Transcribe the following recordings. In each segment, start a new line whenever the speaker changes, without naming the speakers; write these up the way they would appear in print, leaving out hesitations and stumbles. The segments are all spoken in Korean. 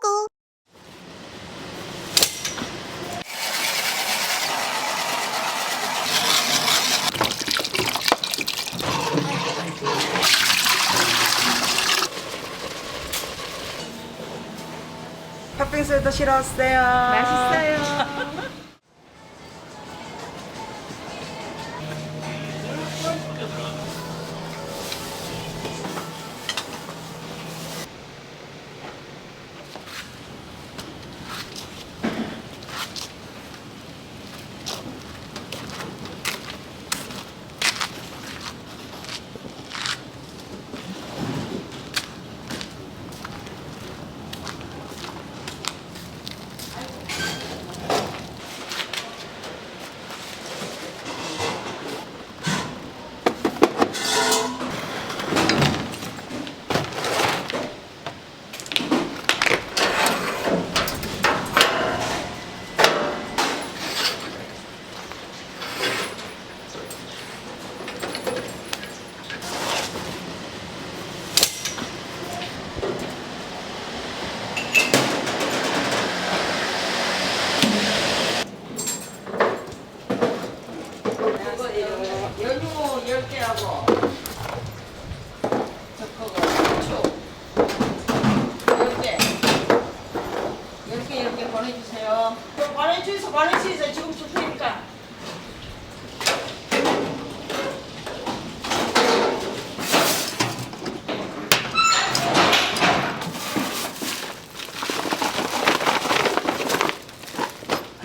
꾸꾸.
팥빙수 드시러 왔어요.
맛있어요.
연유 10개하고 저거가 고추 10개 10개 보내주세요. 보내주세요. 지금 줄 테니까.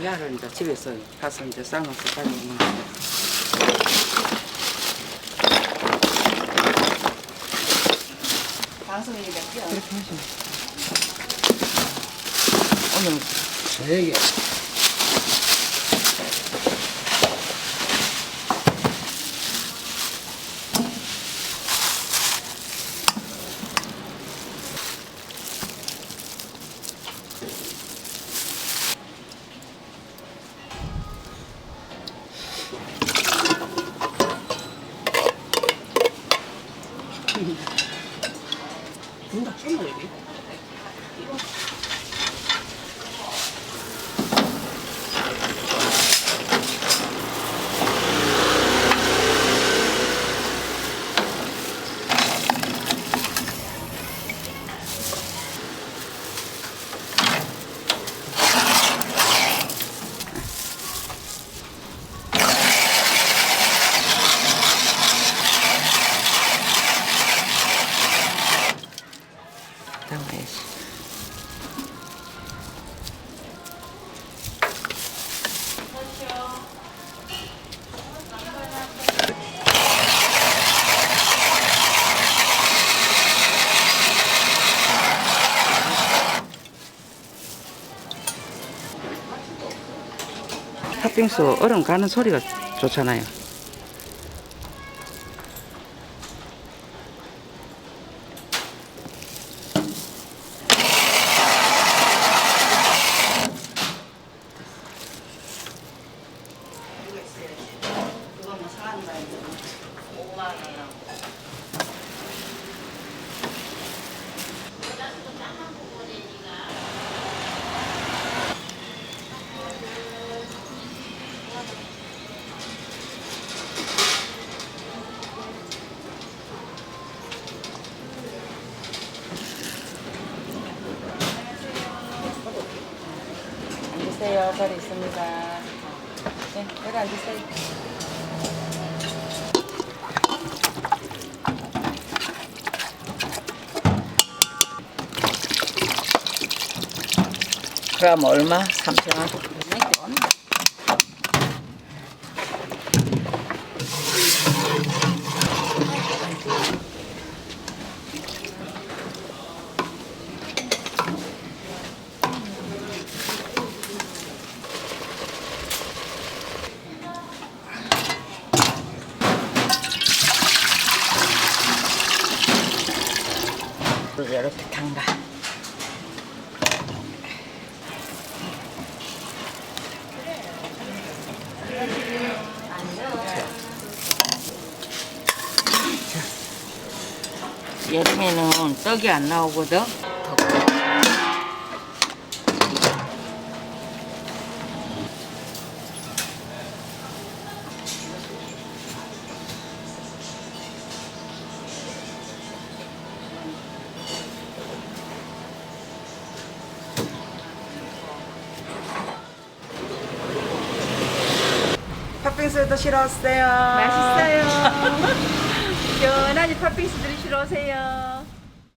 야를 이제 집에서 가서 이제 삶아서 빨리 먹는 거예요. 방송이 몇 개야? 그렇게 하시면 오늘 3개. 문다 쫄라 여기. 담아야지. 팥빙수 얼음 가는 소리가 좋잖아요. 앉으세요. 자리 있습니다. 네, 여기 앉으세요. 그럼 얼마? 3,000원? 이렇게 담가. 여름에는 떡이 안 나오거든. 팥빙수 드시러 왔어요.
맛있어요. 시원하니 팥빙수 드시러 오세요.